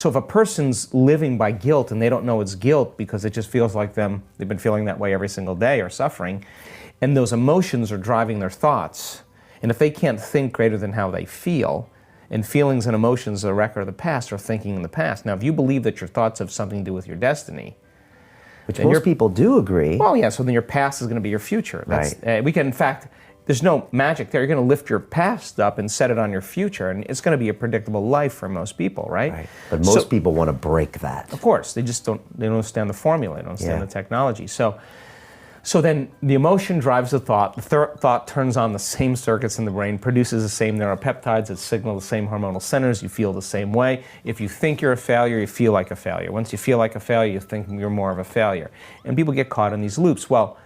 So if a person's living by guilt and they don't know it's guilt because it just feels like they've been feeling that way every single day or suffering, and those emotions are driving their thoughts, and if they can't think greater than how they feel, and feelings and emotions are a record of the past or thinking in the past. Now, if you believe that your thoughts have something to do with your destiny, which most people do agree. Well, yeah, so then your past is going to be your future. Right. We can, in fact, there's no magic there. You're going to lift your past up and set it on your future, and it's going to be a predictable life for most people, right? Right. But most people want to break that. Of course, they don't understand the formula, they don't understand the technology. So then the emotion drives the thought. The thought turns on the same circuits in the brain, produces the same neuropeptides that signal the same hormonal centers. You feel the same way. If you think you're a failure, you feel like a failure. Once you feel like a failure, you think you're more of a failure. And people get caught in these loops. Well,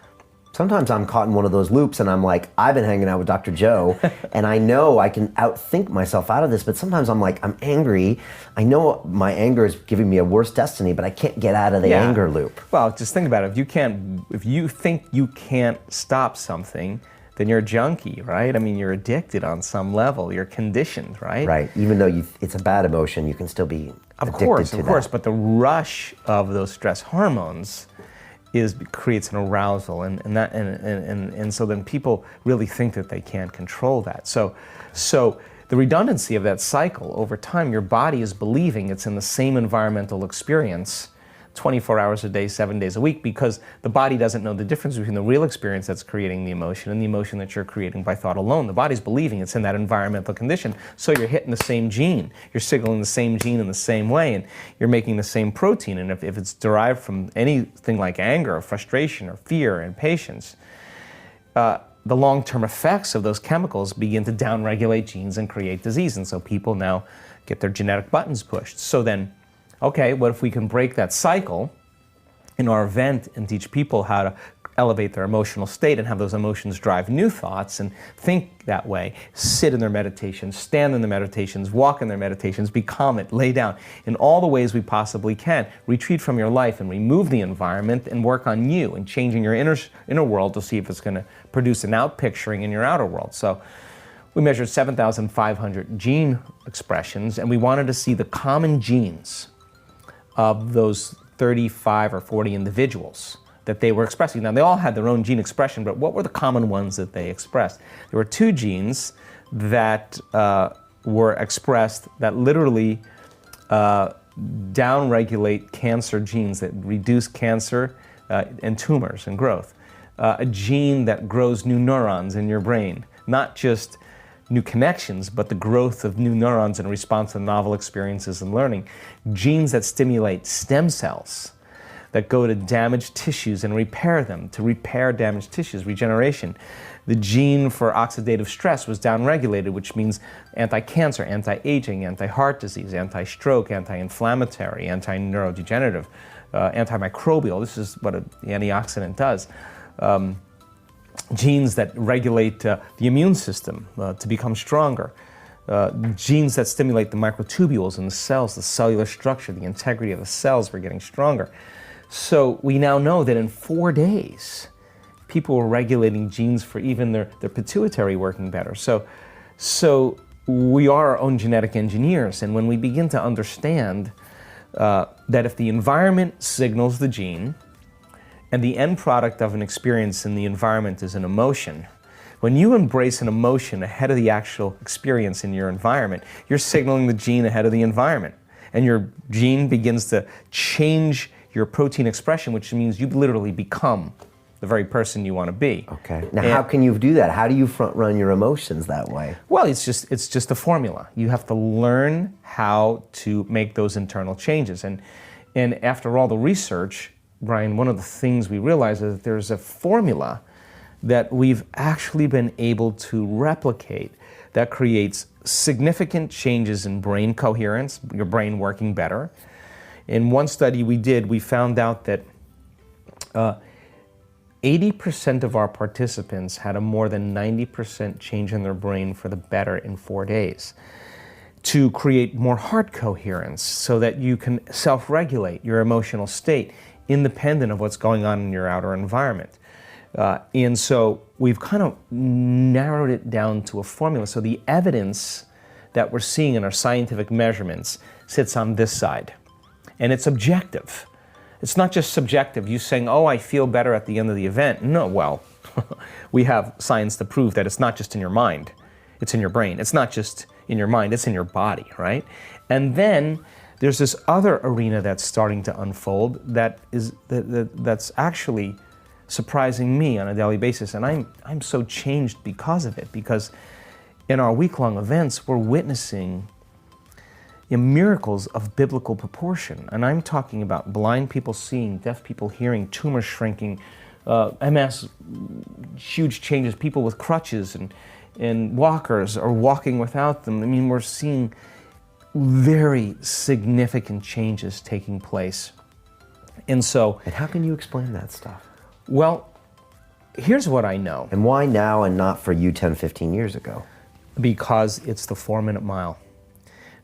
sometimes I'm caught in one of those loops and I'm like, I've been hanging out with Dr. Joe and I know I can outthink myself out of this, but sometimes I'm like, I'm angry. I know my anger is giving me a worse destiny, but I can't get out of the anger loop. Well, just think about it. If you think you can't stop something, then you're a junkie, right? I mean, you're addicted on some level. You're conditioned, right? Right. Even though it's a bad emotion, you can still be addicted to that. Of course. But the rush of those stress hormones creates an arousal, and so then people really think that they can't control that. So the redundancy of that cycle over time, your body is believing it's in the same environmental experience 24 hours a day, 7 days a week, because the body doesn't know the difference between the real experience that's creating the emotion and the emotion that you're creating by thought alone. The body's believing it's in that environmental condition, so you're hitting the same gene. You're signaling the same gene in the same way, and you're making the same protein. And if it's derived from anything like anger or frustration or fear and impatience, the long-term effects of those chemicals begin to downregulate genes and create disease. And so people now get their genetic buttons pushed. So then, okay, what if we can break that cycle in our event and teach people how to elevate their emotional state and have those emotions drive new thoughts and think that way, sit in their meditations, stand in their meditations, walk in their meditations, be calm, lay down in all the ways we possibly can, retreat from your life and remove the environment and work on you and changing your inner world to see if it's going to produce an out-picturing in your outer world. So we measured 7,500 gene expressions, and we wanted to see the common genes of those 35 or 40 individuals that they were expressing. Now, they all had their own gene expression, but what were the common ones that they expressed? There were two genes that were expressed that literally downregulate cancer genes, that reduce cancer and tumors and growth. A gene that grows new neurons in your brain, not just new connections, but the growth of new neurons in response to novel experiences and learning. Genes that stimulate stem cells that go to damaged tissues and repair them, to repair damaged tissues, regeneration. The gene for oxidative stress was downregulated, which means anti-cancer, anti-aging, anti-heart disease, anti-stroke, anti-inflammatory, anti-neurodegenerative, antimicrobial. This is what the antioxidant does. Genes that regulate the immune system to become stronger. Genes that stimulate the microtubules in the cells, the cellular structure, the integrity of the cells were getting stronger. So we now know that in 4 days, people were regulating genes for even their pituitary working better. So we are our own genetic engineers, and when we begin to understand that if the environment signals the gene, and the end product of an experience in the environment is an emotion, when you embrace an emotion ahead of the actual experience in your environment, you're signaling the gene ahead of the environment. And your gene begins to change your protein expression, which means you literally become the very person you want to be. Okay. Now, how can you do that? How do you front run your emotions that way? Well, it's just a formula. You have to learn how to make those internal changes. And after all the research, Brian, one of the things we realize is that there's a formula that we've actually been able to replicate that creates significant changes in brain coherence, your brain working better. In one study we did, we found out that 80% of our participants had a more than 90% change in their brain for the better in 4 days, to create more heart coherence so that you can self-regulate your emotional state independent of what's going on in your outer environment. And so we've kind of narrowed it down to a formula. So the evidence that we're seeing in our scientific measurements sits on this side. And it's objective. It's not just subjective. You saying, oh, I feel better at the end of the event. No, well, we have science to prove that it's not just in your mind. It's in your brain. It's not just in your mind. It's in your body, right? And then there's this other arena that's starting to unfold that's actually surprising me on a daily basis. And I'm so changed because of it. Because in our week-long events, we're witnessing miracles of biblical proportion. And I'm talking about blind people seeing, deaf people hearing, tumors shrinking, MS, huge changes, people with crutches and walkers are walking without them. I mean, we're seeing very significant changes taking place. And how can you explain that stuff? Well, here's what I know. And why now and not for you 10, 15 years ago? Because it's the 4-minute mile.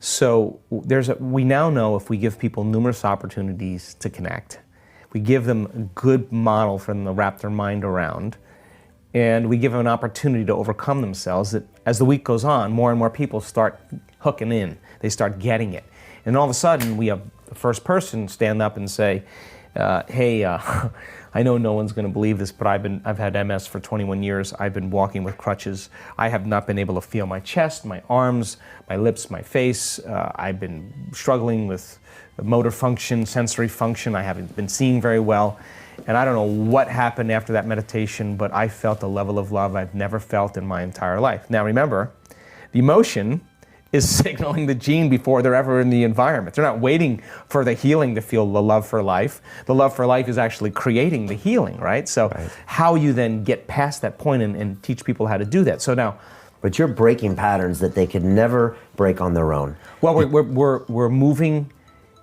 So we now know if we give people numerous opportunities to connect, we give them a good model for them to wrap their mind around, and we give them an opportunity to overcome themselves, that as the week goes on, more and more people start hooking in. They start getting it. And all of a sudden, we have the first person stand up and say, hey, I know no one's going to believe this, but I've had MS for 21 years. I've been walking with crutches. I have not been able to feel my chest, my arms, my lips, my face. I've been struggling with motor function, sensory function. I haven't been seeing very well. And I don't know what happened after that meditation, but I felt a level of love I've never felt in my entire life. Now remember, the emotion is signaling the gene before they're ever in the environment. They're not waiting for the healing to feel the love for life. The love for life is actually creating the healing, right? So how you then get past that point and teach people how to do that. So now, but you're breaking patterns that they could never break on their own. Well, we're moving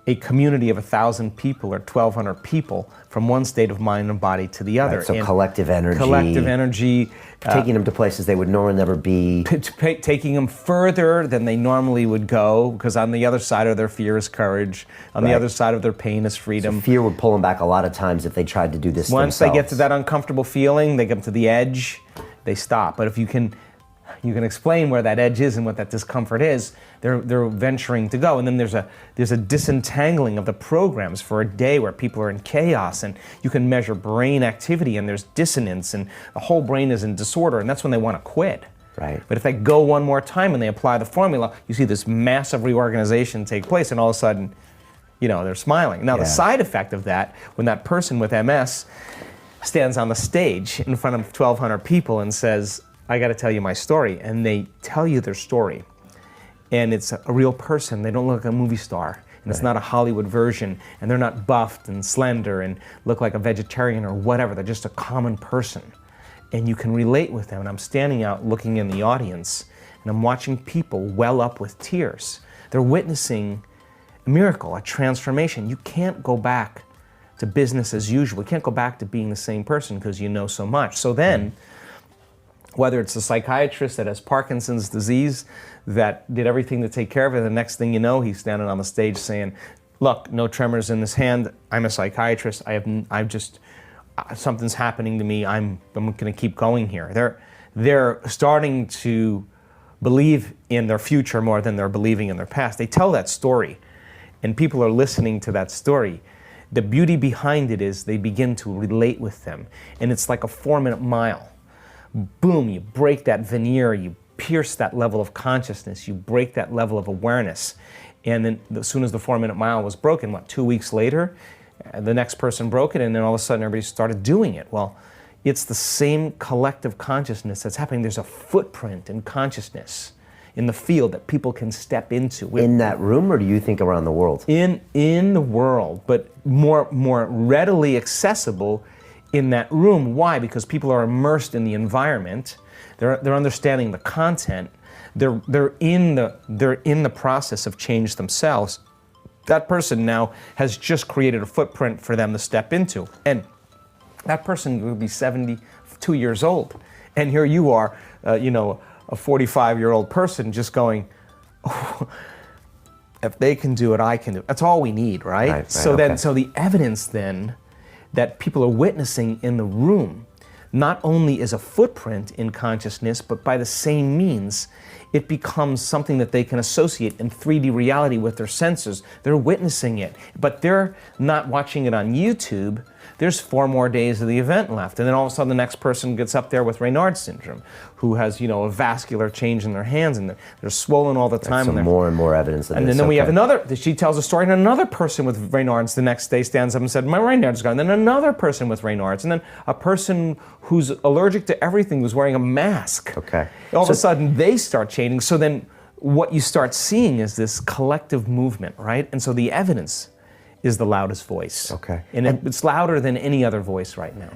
a community of 1,000 people or 1,200 people from one state of mind and body to the other. Right, so and collective energy. Collective energy. Taking them to places they would normally never be. Taking them further than they normally would go, because on the other side of their fear is courage. On the other side of their pain is freedom. So fear would pull them back a lot of times if they tried to do this Once themselves. they get to that uncomfortable feeling, they get to the edge, they stop. But if you can explain where that edge is and what that discomfort is, they're venturing to go. And then there's a disentangling of the programs for a day where people are in chaos, and you can measure brain activity, and there's dissonance, and the whole brain is in disorder, and that's when they want to quit. Right. But if they go one more time and they apply the formula, you see this massive reorganization take place, and all of a sudden, they're smiling. Now, the side effect of that, when that person with MS stands on the stage in front of 1,200 people and says, I got to tell you my story, and they tell you their story, and it's a real person. They don't look like a movie star, and it's not a Hollywood version, and they're not buffed and slender and look like a vegetarian or whatever. They're just a common person, and you can relate with them. And I'm standing out looking in the audience, and I'm watching people well up with tears. They're witnessing a miracle, a transformation. You can't go back to business as usual. You can't go back to being the same person because you know so much. So then, whether it's a psychiatrist that has Parkinson's disease that did everything to take care of it, the next thing you know, he's standing on the stage saying, look, no tremors in this hand. I'm a psychiatrist. Something's happening to me. I'm going to keep going here. They're starting to believe in their future more than they're believing in their past. They tell that story, and people are listening to that story. The beauty behind it is they begin to relate with them, and it's like a 4-minute mile. Boom, you break that veneer, you pierce that level of consciousness, you break that level of awareness. And then as soon as the 4-minute mile was broken, 2 weeks later, the next person broke it, and then all of a sudden everybody started doing it. Well, it's the same collective consciousness that's happening. There's a footprint in consciousness in the field that people can step into. In that room, or do you think around the world? In the world, but more readily accessible in that room. Why? Because people are immersed in the environment. They're understanding the content. They're in the process of change themselves. That person now has just created a footprint for them to step into, and that person will be 72 years old, and here you are, a 45-year-old person just going, oh, if they can do it, I can do it. That's all we need, right? So the evidence then that people are witnessing in the room not only is a footprint in consciousness, but by the same means, it becomes something that they can associate in 3D reality with their senses. They're witnessing it, but they're not watching it on YouTube. There's 4 more days of the event left. And then all of a sudden the next person gets up there with Raynaud's syndrome, who has, a vascular change in their hands, and they're swollen all the time. So more and more evidence of this. And then we have another, she tells a story, and another person with Raynaud's the next day stands up and said, my Raynaud's gone. And then another person with Raynaud's, and then a person who's allergic to everything who's wearing a mask. Okay. All of a sudden they start changing. So then what you start seeing is this collective movement, right? And so the evidence is the loudest voice. Okay. And it's louder than any other voice right now.